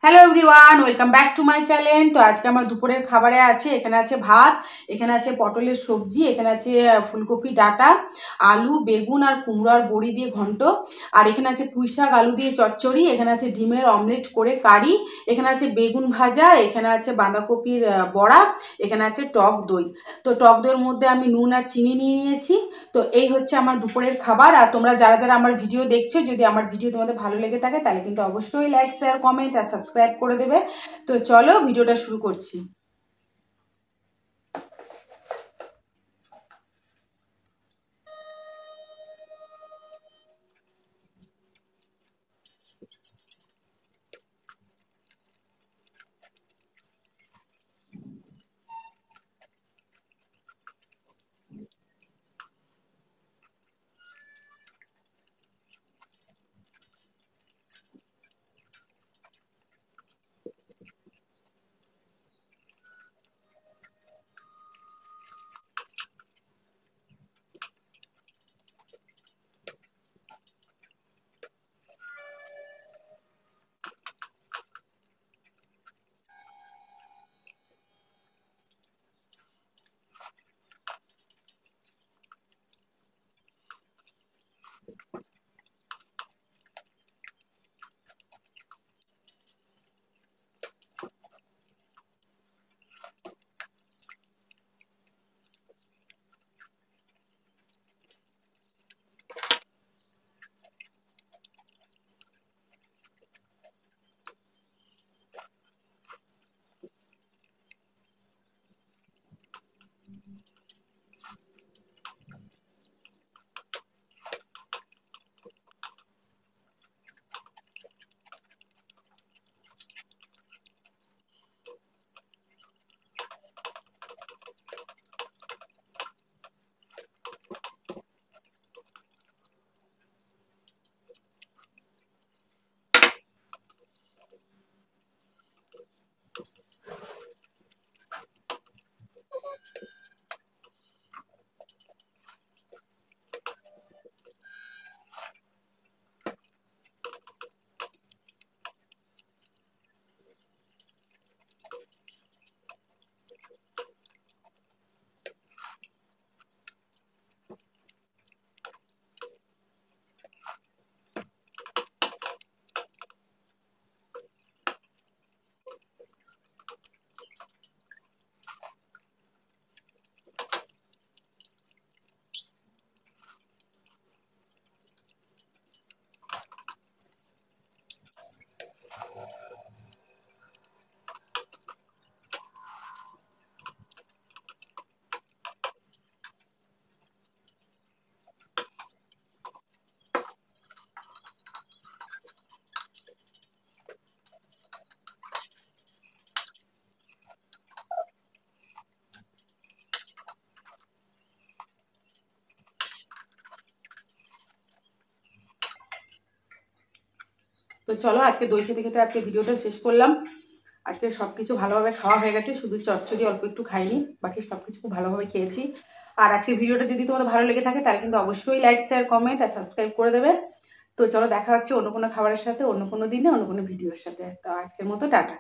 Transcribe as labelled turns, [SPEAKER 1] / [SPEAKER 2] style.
[SPEAKER 1] Hello everyone, welcome back to my channel. তো আজকে আমার দুপুরের খাবারে আছে, এখানে আছে ভাত, এখানে আছে পটলের সবজি, এখানে আছে ফুলকপি ডাঁটা, আলু বেগুন আর কুমড়ো আর বড়ি দিয়ে ঘন্ট, আর এখানে আছে পুঁই শাক আলু দিয়ে চচ্চড়ি, এখানে আছে ডিমের অমলেট করে কারি, এখানে আছে বেগুন ভাজা, এখানে আছে বাঁধাকপির বড়া, এখানে আছে টক দই। তো টক দইয়ের মধ্যে আমি নুন আর চিনি নিয়ে নিয়েছি। তো এই হচ্ছে আমার দুপুরের খাবার। আর তোমরা যারা যারা আমার ভিডিও দেখছো, যদি আমার ভিডিও তোমাদের ভালো লেগে থাকে তাহলে কিন্তু অবশ্যই লাইক শেয়ার কমেন্ট আর সাবস্ক্রাইব করে দেবে। তো চলো ভিডিওটা শুরু করছি। তো চলো আজকে দই খেতে খেতে আজকে ভিডিওটা শেষ করলাম। আজকে সব কিছু ভালোভাবে খাওয়া হয়ে গেছে, শুধু চচ্চড়ি অল্প একটু খাইনি, বাকি সব কিছু খুব ভালোভাবে খেয়েছি। আর আজকের ভিডিওটা যদি তোমাদের ভালো লেগে থাকে তাহলে কিন্তু অবশ্যই লাইক শেয়ার কমেন্ট আর সাবস্ক্রাইব করে দেবে। তো চলো দেখা হচ্ছে অন্য কোনো খাবারের সাথে, অন্য কোনো দিনে, অন্য কোনো ভিডিওর সাথে। তো আজকের মতো টাটা।